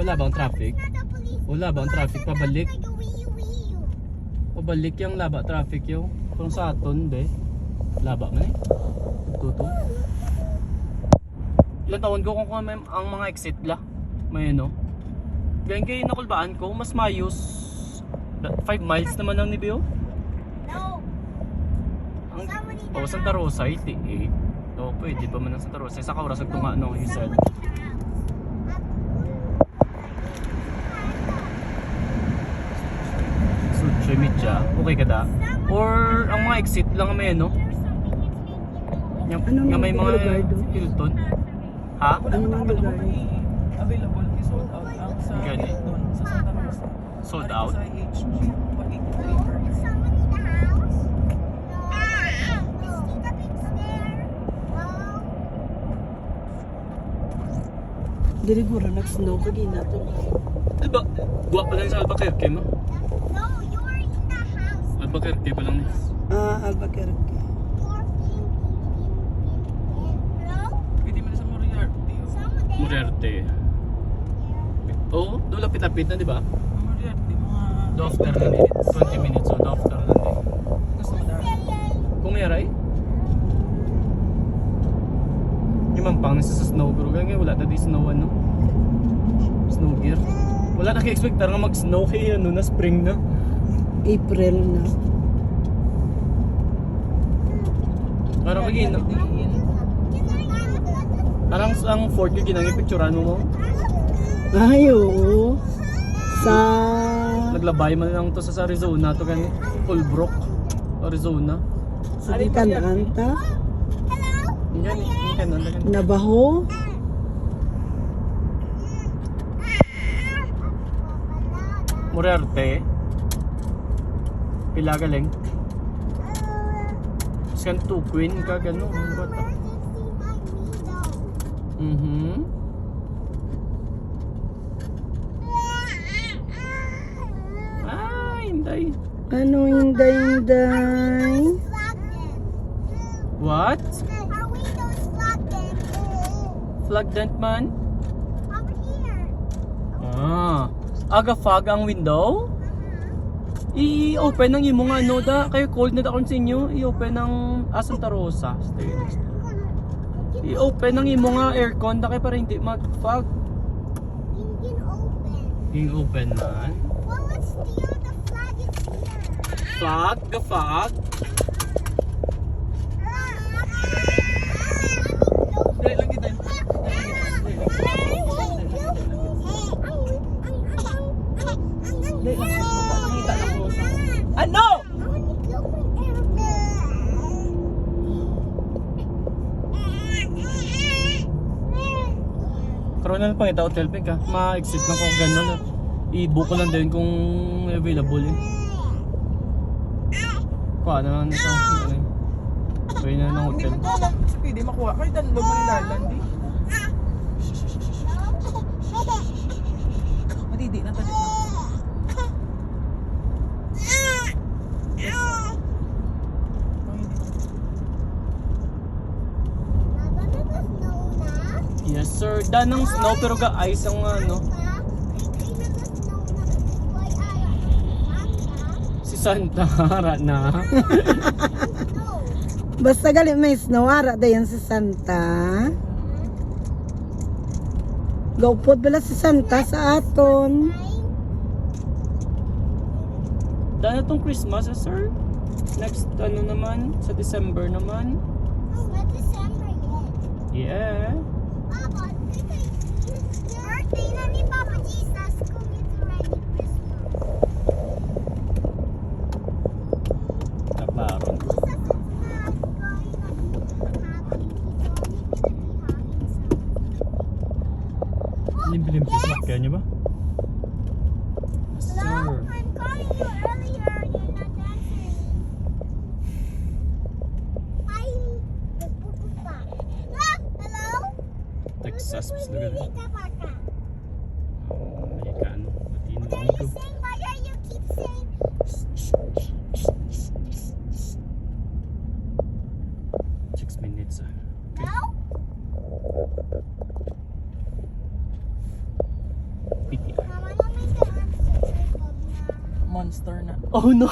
Wala bang traffic? Wala bang traffic pabalik? Pabalik yung laba traffic yung kung sa aton be. Laba man eh. Tuto. Ilang taon ko kung may ang mga exit la. May ano. Ganyan kayo nakulbaan ko, mas mayos. 5 miles naman ang nibiyo. No. Ang Santa Rosa, 88. O, pwede pa man ang Santa Rosa. Sa kaurasag ko nga ano, he said. Mitya, okay ka da? Or ang mga exit lang may ano? Yung may mga Hilton. Ha? Ano mga lugar? Available is sold out ang sa Gani. Hilton, sa Santa Rosa. Sold out? Sa HG, 183 per day. Dili guro nag-snow ka din nato. Diba? Buwa pa lang sa Albuquerque mo? Albuquerque pa lang. Albuquerque. Pwede mo na sa Moriarty. Muriarte. Oo, doon lapit-lapit na, di ba? Moriarty, mga... After na din. 20 minutes o after na din. Gusto mo dahil. Kung yaray? Yung pang nasa sa snow pero ngayon wala na di snow ano? Snow gear. Wala na ka-expect na mag-snow kaya ano na spring na. April na. Parang kagin, no? Parang ang fort yung ginangin-picturean mo mo. Ay, oo. Sa... Naglabay man lang to sa Arizona to gani. Fulbrook, Arizona. Sa Kananta. Yan, yan. Nabaho. Muriarte. Pila galing. Scan to Queen ka gano. Ano ba ta? Ah, hinday. Ano hinday? What? Flag dent man? Ah. Aga fog ang window? I-open ng imo nga no da. Kayo cold na da kon sa inyo. I-open ng Santa Rosa. Stay next. I-open ng imo nga aircon da kay para hindi mag-fog. Yung open man. Fog, the fog. Dahil lang kita. Dahil lang. Nakita lang ko sa... Ano? Karoon na lang pang ita hotel pink ha. Ma-exit lang kung gano'n. I-book ko lang din kung available eh. Kuha na lang nito. Pwede na ng Hindi hotel. mo ko alam kasi pwede makuha. Kahit download mo ni Laland eh. Matidi na tadi. Yes sir. Danang snow pero ga-ice ang ano. Si Santa Hara na. Basta gali may snow, ara dayan sa Santa. Gaupod bala si Santa sa aton. Dahil itong Christmas sir. Next ano naman, sa December naman. Yeah. Birthday na ni Papa Jesus kung it's already Christmas. Kaklaron. Jesus is not going to be happy. He's only going to be happy. Limpi-limpi sa kaya niyo ba? Yes, Hello? sir. I'm calling you earlier. You're not answering. I'm the pupupa. Hello? Texas, mas lugar. Lilita pa ka. Mexicano. Latino. What are you saying? Why are you keep saying? 6 minutes ah. No? Pick monster na. Oh no!